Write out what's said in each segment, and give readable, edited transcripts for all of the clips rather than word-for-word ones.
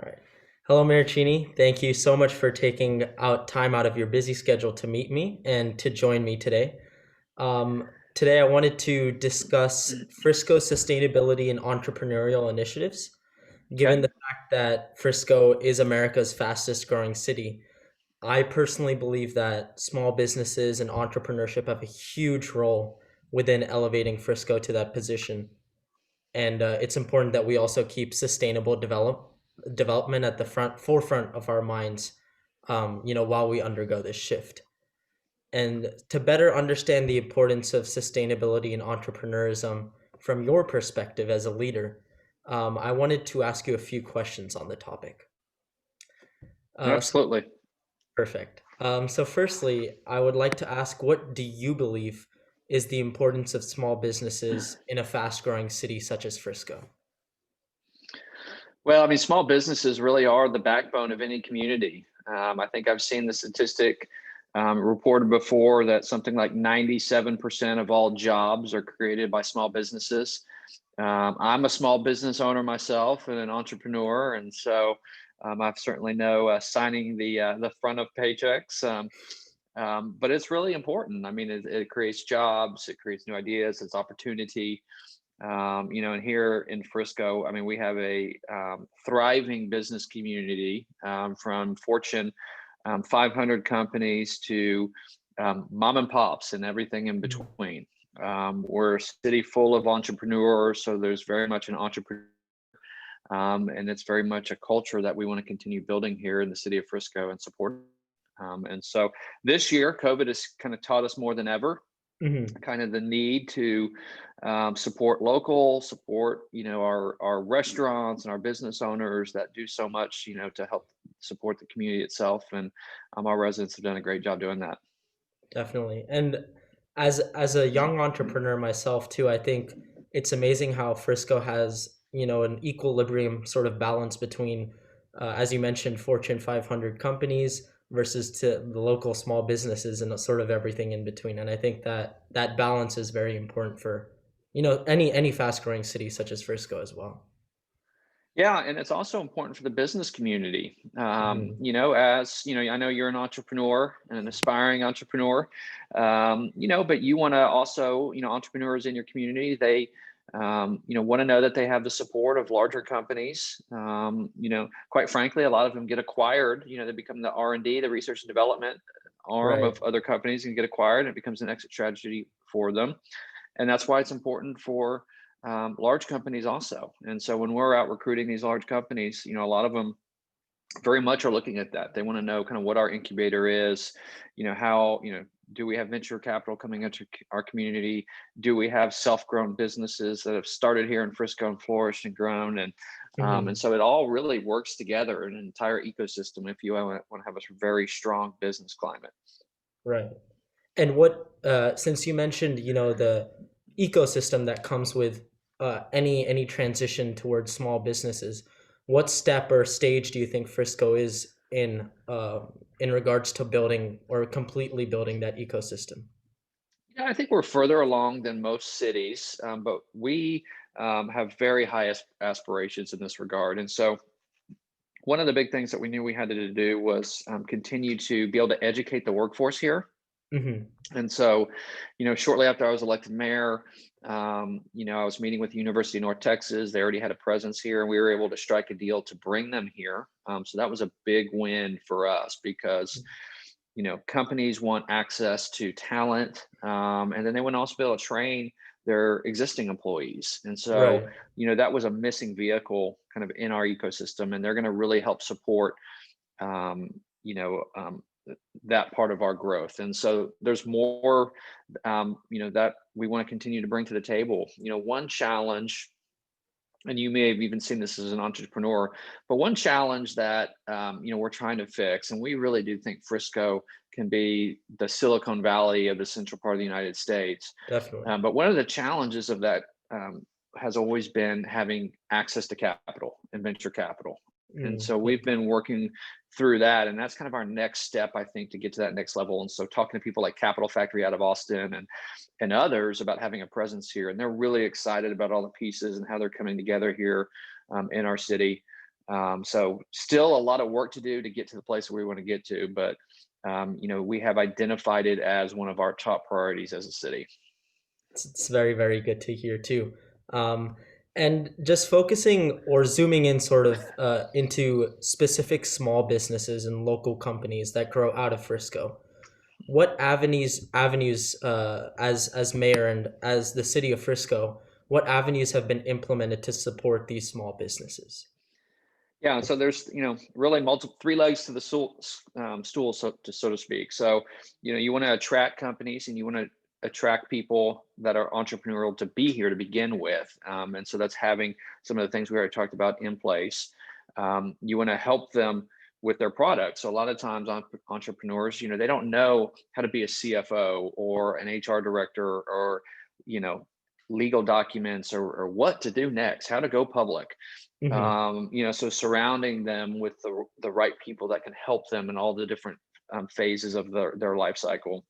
right. Hello, Mayor Cheney. Thank you so much for taking out time out of your busy schedule to meet me and to join me today. Today, I wanted to discuss Frisco sustainability and entrepreneurial initiatives. Given Okay. the fact that Frisco is America's fastest growing city, I personally believe that small businesses and entrepreneurship have a huge role within elevating Frisco to that position. And it's important that we also keep sustainable development at the forefront of our minds, while we undergo this shift. And to better understand the importance of sustainability and entrepreneurism from your perspective as a leader, I wanted to ask you a few questions on the topic. So Absolutely. perfect. So firstly, I would like to ask, what do you believe is the importance of small businesses in a fast-growing city such as Frisco? Well, I mean, small businesses really are the backbone of any community. I think I've seen the statistic reported before that something like 97% of all jobs are created by small businesses. I'm a small business owner myself and an entrepreneur, and so I've certainly know signing the front of paychecks. But it's really important. I mean, it creates jobs, it creates new ideas, it's opportunity. And here in Frisco, I mean, we have a thriving business community from Fortune 500 companies to mom and pops and everything in Mhm. between. We're a city full of entrepreneurs, so there's very much an entrepreneur, and it's very much a culture that we want to continue building here in the city of Frisco and support. And so this year, COVID has kind of taught us more than ever Mhm. kind of the need to support local, support our restaurants and our business owners that do so much to help support the community itself. And our residents have done a great job doing that. Definitely. And as a young entrepreneur myself too, I think it's amazing how Frisco has, an equilibrium sort of balance between, as you mentioned, Fortune 500 companies versus to the local small businesses and sort of everything in between. And I think that that balance is very important for, any fast growing city such as Frisco as well. Yeah, and it's also important for the business community. Mhm. As you know, I know you're an entrepreneur, an aspiring entrepreneur. But you want to also, entrepreneurs in your community, they, want to know that they have the support of larger companies. Quite frankly, a lot of them get acquired. They become the R&D, the research and development arm Right. of other companies, and get acquired, and it becomes an exit strategy for them. And that's why it's important for large companies also. And so when we're out recruiting these large companies, a lot of them very much are looking at that. They want to know kind of what our incubator is, how, do we have venture capital coming into our community? Do we have self-grown businesses that have started here in Frisco and flourished and grown? And Mhm. so it all really works together in an entire ecosystem if you want to have a very strong business climate. Right. And what, since you mentioned, the ecosystem that comes with any transition towards small businesses, what step or stage do you think Frisco is in regards to building or completely building that ecosystem? Yeah, I think we're further along than most cities, but we have very high aspirations in this regard. And so, one of the big things that we knew we had to do was continue to be able to educate the workforce here. Hmm. And so, shortly after I was elected mayor, I was meeting with the University of North Texas. They already had a presence here, and we were able to strike a deal to bring them here. So that was a big win for us because companies want access to talent, and then they want to also be able to train their existing employees. And so, Right. that was a missing vehicle kind of in our ecosystem, and they're going to really help support, um, you know, um, that part of our growth. And so there's more, that we want to continue to bring to the table. One challenge, and you may have even seen this as an entrepreneur, but one challenge that we're trying to fix, and we really do think Frisco can be the Silicon Valley of the central part of the United States. Definitely. But one of the challenges of that has always been having access to capital and venture capital. And Mm, so yeah. we've been working through that, and that's kind of our next step, I think, to get to that next level. And so talking to people like Capital Factory out of Austin and others about having a presence here, and they're really excited about all the pieces and how they're coming together here in our city. So still a lot of work to do to get to the place where we want to get to, but we have identified it as one of our top priorities as a city. It's very, very good to hear too. Um, and just focusing or zooming in sort of into specific small businesses and local companies that grow out of Frisco. What avenues as mayor and as the city of Frisco, what avenues have been implemented to support these small businesses? Yeah, so there's really multiple three legs to the stool, so to speak. So you want to attract companies and you want to attract people that are entrepreneurial to be here to begin with, and so that's having some of the things we already talked about in place. You want to help them with their product. So a lot of times entrepreneurs, they don't know how to be a CFO or an HR director or you know legal documents or what to do next, how to go public. Hmm. So surrounding them with the right people that can help them in all the different phases of their life cycle,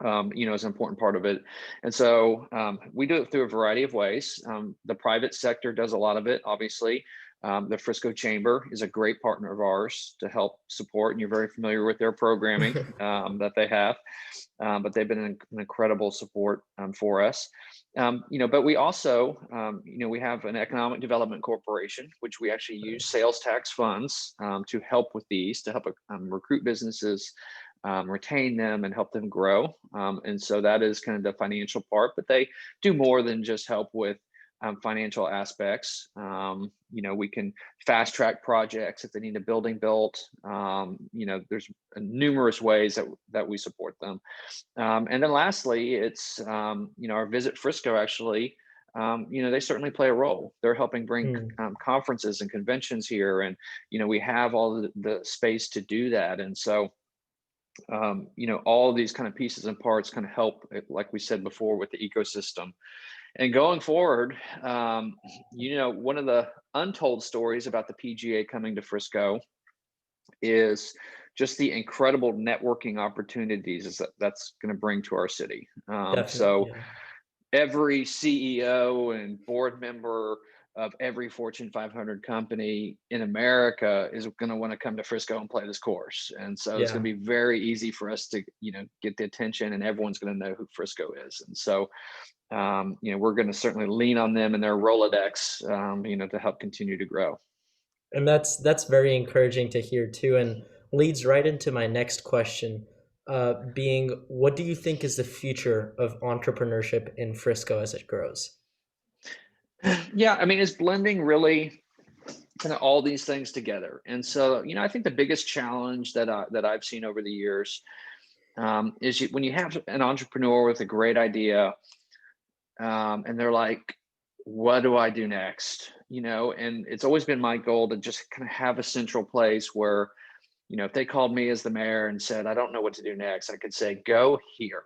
is an important part of it. And so we do it through a variety of ways. The private sector does a lot of it, obviously. The Frisco Chamber is a great partner of ours to help support, and you're very familiar with their programming that they have. But they've been an incredible support for us. But we also, we have an economic development corporation, which we actually use sales tax funds to help with these, to help recruit businesses, retain them, and help them grow. And so that is kind of the financial part, but they do more than just help with financial aspects. We can fast track projects if they need a building built. There's numerous ways that we support them. And then lastly, it's, our Visit Frisco actually, they certainly play a role. They're helping bring Mm. conferences and conventions here. And, we have all the space to do that. And so, all these kind of pieces and parts kind of help, like we said before, with the ecosystem. And going forward, one of the untold stories about the PGA coming to Frisco is just the incredible networking opportunities that's going to bring to our city. Definitely, So yeah. every CEO and board member of every Fortune 500 company in America is going to want to come to Frisco and play this course. And so it's going Yeah. to be very easy for us to, get the attention, and everyone's going to know who Frisco is. And so, we're going to certainly lean on them and their Rolodex, to help continue to grow. And that's very encouraging to hear too, and leads right into my next question, being what do you think is the future of entrepreneurship in Frisco as it grows? Yeah, I mean, it's blending really kind of all these things together. And so, I think the biggest challenge that I've seen over the years is when you have an entrepreneur with a great idea, and they're like, what do I do next? And it's always been my goal to just kind of have a central place where, if they called me as the mayor and said, I don't know what to do next, I could say, go here.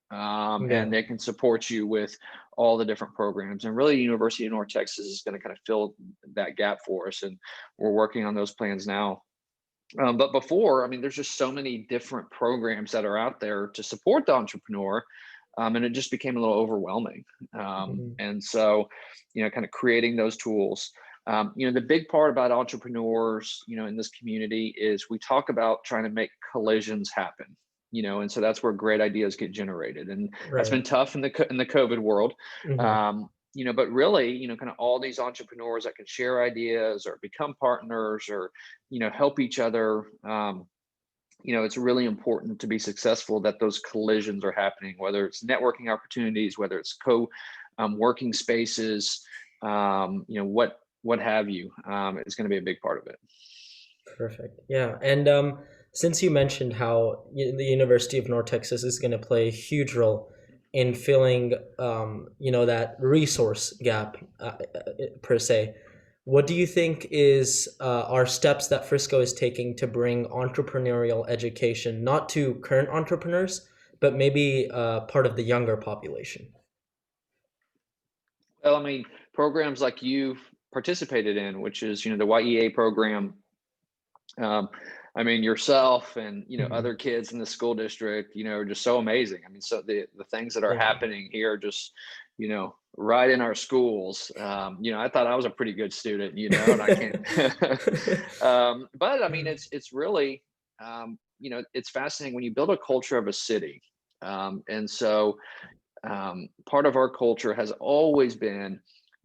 Yeah. And they can support you with all the different programs. And really, University of North Texas is going to kind of fill that gap for us. And we're working on those plans now. But before, I mean, there's just so many different programs that are out there to support the entrepreneur. And it just became a little overwhelming. Mhm. And so, kind of creating those tools. The big part about entrepreneurs, in this community is we talk about trying to make collisions happen. And so that's where great ideas get generated, and that's Right. been tough in the COVID world. Hmm. But really, kind of all these entrepreneurs that can share ideas or become partners or help each other. It's really important to be successful that those collisions are happening, whether it's networking opportunities, whether it's working spaces, what have you. It's going to be a big part of it. Perfect. Yeah. And since you mentioned how the University of North Texas is going to play a huge role in filling, that resource gap per se, what do you think is are steps that Frisco is taking to bring entrepreneurial education not to current entrepreneurs, but maybe part of the younger population? Well, I mean, programs like you've participated in, which is, the YEA program. Um, I mean, yourself and Hmm. other kids in the school district, are just so amazing. I mean, so the things that are Thank you. happening here are just, right in our schools. I thought I was a pretty good student, and I can't. But I mean, it's really, it's fascinating when you build a culture of a city. And so part of our culture has always been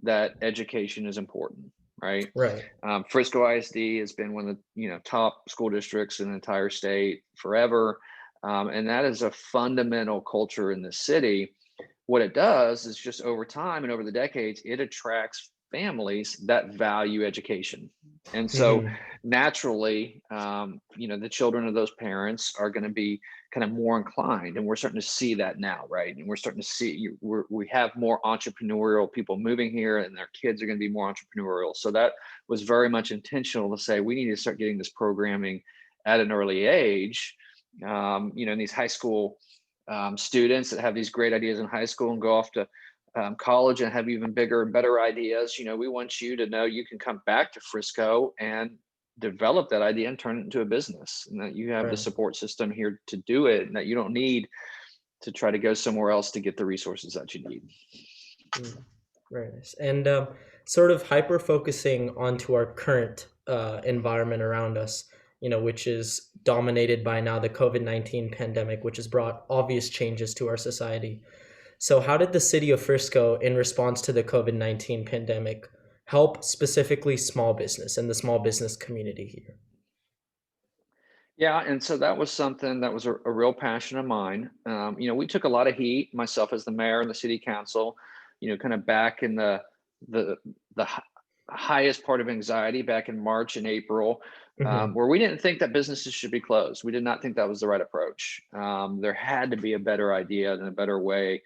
that education is important, right? Right. Frisco ISD has been one of the top school districts in the entire state forever, and that is a fundamental culture in the city. What it does is just over time and over the decades, it attracts families that value education. And so Hmm. naturally, the children of those parents are going to be kind of more inclined. And we're starting to see that now, right? And we're starting to see we have more entrepreneurial people moving here, and their kids are going to be more entrepreneurial. So that was very much intentional to say we need to start getting this programming at an early age. In these high school students that have these great ideas in high school and go off to college and have even bigger and better ideas. We want you to know you can come back to Frisco and develop that idea and turn it into a business, and that you have the Right. support system here to do it, and that you don't need to try to go somewhere else to get the resources that you need. Mm, very nice. And sort of hyper focusing onto our current environment around us, which is dominated by now the COVID-19 pandemic, which has brought obvious changes to our society. So, how did the city of Frisco, in response to the COVID-19 pandemic, help specifically small business and the small business community here? Yeah, and so that was something that was a real passion of mine. We took a lot of heat, myself as the mayor and the city council, kind of back in the highest part of anxiety back in March and April, Hmm. where we didn't think that businesses should be closed. We did not think that was the right approach. There had to be a better idea and a better way.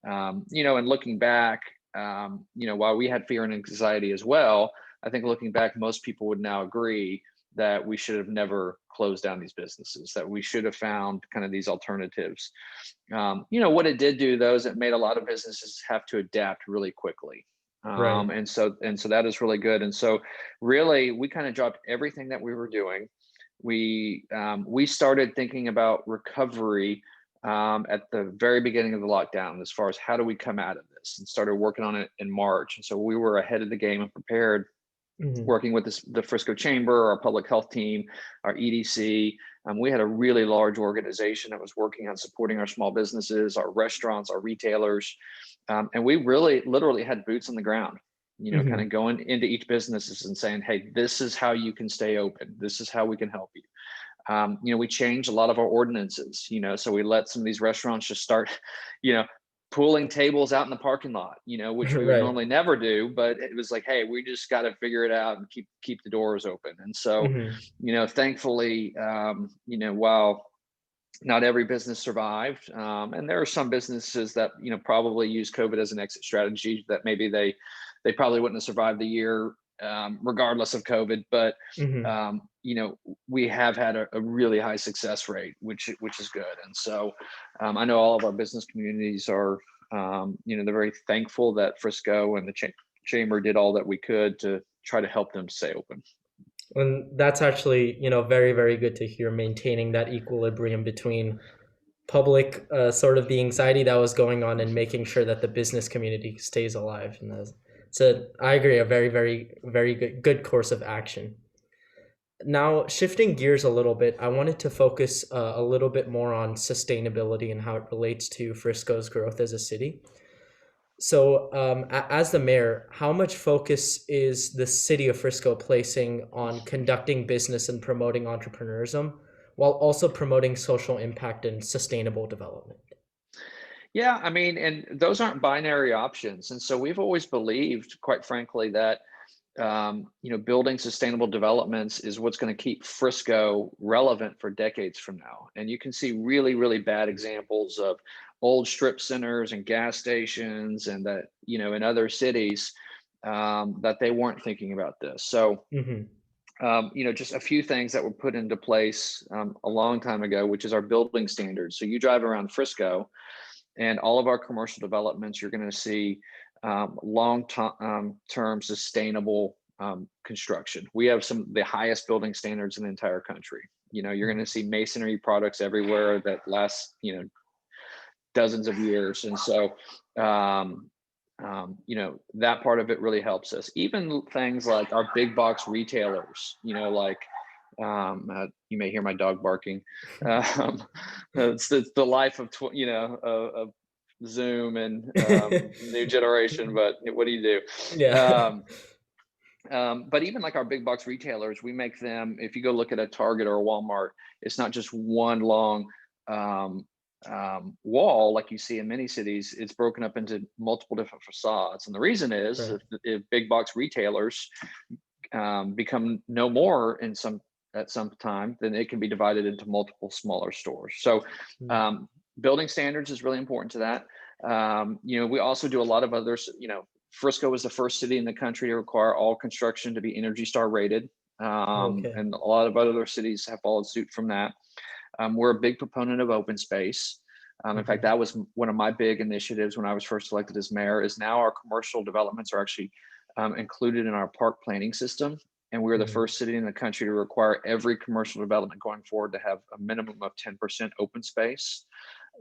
And looking back, while we had fear and anxiety as well, I think looking back, most people would now agree that we should have never closed down these businesses, that we should have found kind of these alternatives. What it did do though is it made a lot of businesses have to adapt really quickly. Right. And so that is really good. And so really we kind of dropped everything that we were doing. We started thinking about recovery at the very beginning of the lockdown, as far as how do we come out of this, and started working on it in March. And so we were ahead of the game and prepared, Hmm. working with the Frisco Chamber, our public health team, our EDC. We had a really large organization that was working on supporting our small businesses, our restaurants, our retailers. And we really literally had boots on the ground, kind Hmm. of going into each businesses and saying, hey, this is how you can stay open. This is how we can help you. We changed a lot of our ordinances, so we let some of these restaurants just start, you know, pulling tables out in the parking lot, which we would Right. normally never do. But it was like, hey, we just got to figure it out and keep the doors open. And so, Hmm. thankfully, while not every business survived, and there are some businesses that probably use COVID as an exit strategy, that maybe they probably wouldn't have survived the year, regardless of COVID. But Hmm. we have had a really high success rate, which is good. And so I know all of our business communities are, they're very thankful that Frisco and the chamber did all that we could to try to help them stay open. And that's actually, very, very good to hear, maintaining that equilibrium between public, sort of the anxiety that was going on, and making sure that the business community stays alive. And so I agree, a very, very, very good course of action. Now, shifting gears a little bit, I wanted to focus a little bit more on sustainability and how it relates to Frisco's growth as a city. So, as the mayor, how much focus is the city of Frisco placing on conducting business and promoting entrepreneurism, while also promoting social impact and sustainable development? Yeah, I mean, and those aren't binary options. And so we've always believed, quite frankly, that building sustainable developments is what's going to keep Frisco relevant for decades from now. And you can see really, really bad examples of old strip centers and gas stations, and that, in other cities, that they weren't thinking about this. So, Hmm. just a few things that were put into place a long time ago, which is our building standards. So you drive around Frisco, and all of our commercial developments, you're going to see long-term sustainable construction. We have some of the highest building standards in the entire country. You're going to see masonry products everywhere that last, dozens of years. And so, that part of it really helps us. Even things like our big box retailers, like you may hear my dog barking. Um, it's the life of of Zoom and new generation. But what do you do? Yeah. But even like our big box retailers, we make them. If you go look at a Target or a Walmart, it's not just one long um, wall like you see in many cities. It's broken up into multiple different facades, and the reason is Right. if big box retailers become no more at some time, then it can be divided into multiple smaller stores. So Mm. um, building standards is really important to that. We also do a lot of others. Frisco was the first city in the country to require all construction to be Energy Star rated, Okay. and a lot of other cities have followed suit from that. We're a big proponent of open space. In fact, Hmm. that was one of my big initiatives when I was first elected as mayor. Is now our commercial developments are actually included in our park planning system, and we're the Hmm. first city in the country to require every commercial development going forward to have a minimum of 10% open space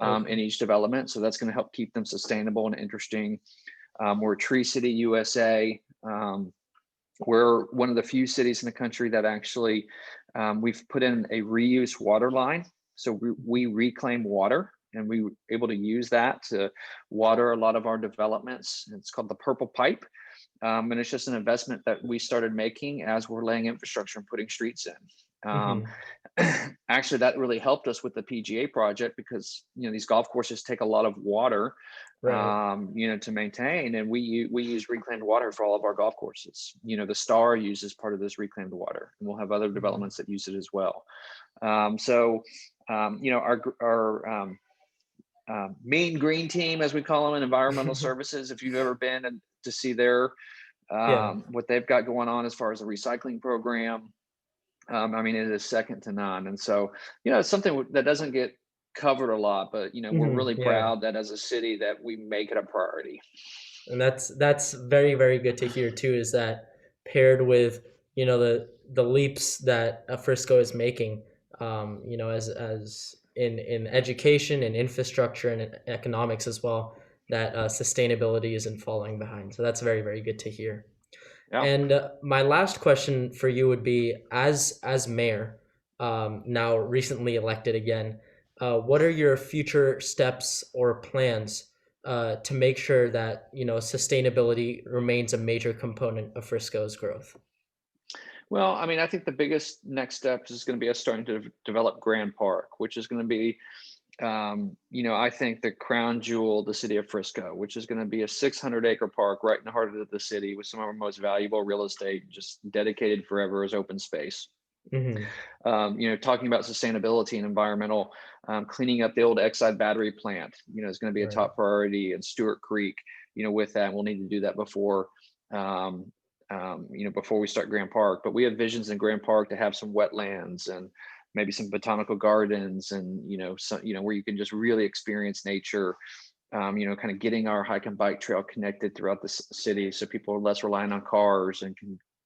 in Okay. each development. So that's going to help keep them sustainable and interesting. We're Tree City USA. We're one of the few cities in the country that actually we've put in a reuse water line. So we reclaim water and we were able to use that to water a lot of our developments. It's called the Purple Pipe. And it's just an investment that we started making as we're laying infrastructure and putting streets in. Hmm. Actually, that really helped us with the PGA project because these golf courses take a lot of water, Right. to maintain, and we use reclaimed water for all of our golf courses. The Star uses part of this reclaimed water, and we'll have other Hmm. developments that use it as well. Our Mean Green team, as we call them in environmental services, if you've ever been to see their Yeah. what they've got going on as far as the recycling program. I mean, it is second to none. And so, it's something that doesn't get covered a lot, but we're Hmm. really Yeah. proud that as a city that we make it a priority. And that's very, very good to hear too, is that paired with, the leaps that Frisco is making, as in education and infrastructure and in economics as well, that sustainability isn't falling behind. So that's very, very good to hear. Yeah. And my last question for you would be, as mayor, now recently elected again, what are your future steps or plans to make sure that sustainability remains a major component of Frisco's growth? Well, I mean, I think the biggest next step is going to be us starting to develop Grand Park, which is going to be, I think the crown jewel of the city of Frisco, which is going to be a 600-acre park right in the heart of the city with some of our most valuable real estate, just dedicated forever as open space. Hmm. Talking about sustainability and environmental, cleaning up the old Exide battery plant, is going to be a Right. top priority. And Stewart Creek, with that, we'll need to do that um, before we start Grand Park. But we have visions in Grand Park to have some wetlands and maybe some botanical gardens, and where you can just really experience nature. Kind of getting our hike and bike trail connected throughout the city, so people are less reliant on cars and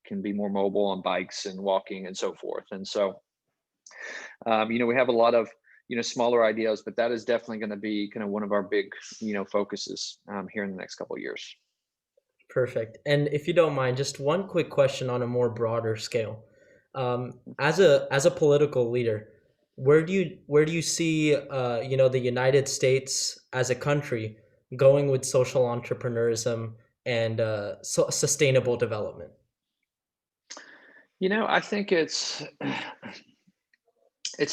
can be more mobile on bikes and walking and so forth. And so, we have a lot of smaller ideas, but that is definitely going to be kind of one of our big focuses here in the next couple of years. Perfect. And if you don't mind, just one quick question on a more broader scale. As a political leader, where do you see the United States as a country going with social entrepreneurism and sustainable development? I think it's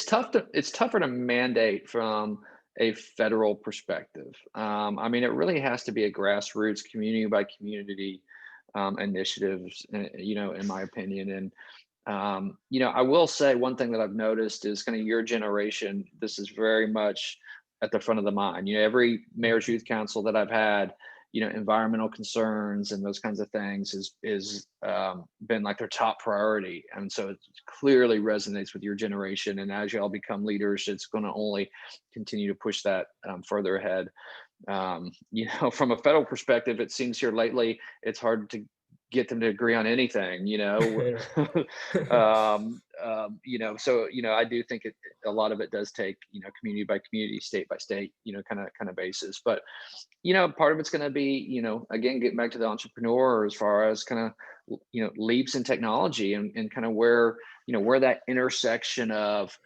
tougher to mandate from a federal perspective. I mean, it really has to be a grassroots, community by community initiatives, in my opinion. And I will say one thing that I've noticed is kind of your generation. This is very much at the front of the mind. Every mayor's youth council that I've had, environmental concerns and those kinds of things is been like their top priority, and so it clearly resonates with your generation. And as y'all become leaders, it's going to only continue to push that further ahead. From a federal perspective, it seems here lately it's hard to get them to agree on anything, so, I do think a lot of it does take, community by community, state by state, kind of basis. But, part of it's going to be, again, getting back to the entrepreneur as far as kind of, leaps in technology and kind of where that intersection of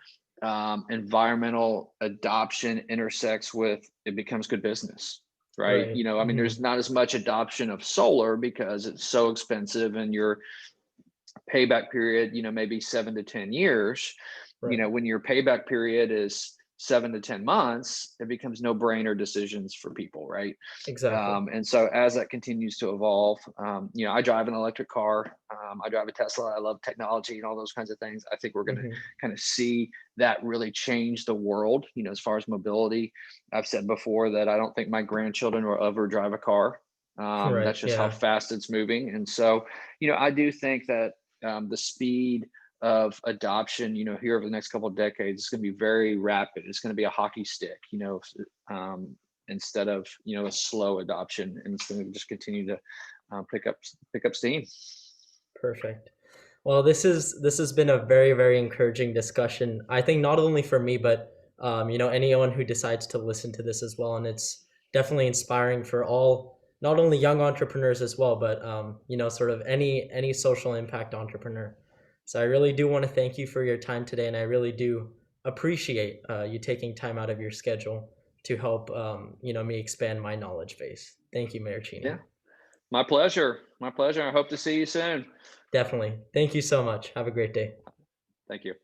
environmental adoption intersects with it becomes good business, right? Right. I mean, Hmm. there's not as much adoption of solar because it's so expensive and your payback period, maybe 7 to 10 years. Right. When your payback period is 7 to 10 months, it becomes no brainer decisions for people, right? Exactly. And so as that continues to evolve, I drive an electric car. I drive a Tesla. I love technology and all those kinds of things. I think we're going to Hmm. kind of see that really change the world, as far as mobility. I've said before that I don't think my grandchildren will ever drive a car. Right. That's just how Yeah. fast it's moving. And so, I do think that the speed of adoption, here over the next couple of decades is going to be very rapid. It's going to be a hockey stick, instead of a slow adoption, and it's going to just continue to pick up steam. Perfect. Well, this has been a very, very encouraging discussion. I think not only for me, but anyone who decides to listen to this as well. And it's definitely inspiring for all, not only young entrepreneurs as well, but sort of any social impact entrepreneur. So I really do want to thank you for your time today, and I really do appreciate you taking time out of your schedule to help me expand my knowledge base. Thank you, Mayor Yeah, Cheney. my pleasure. I hope to see you soon. Definitely. Thank you so much. Have a great day. Thank you.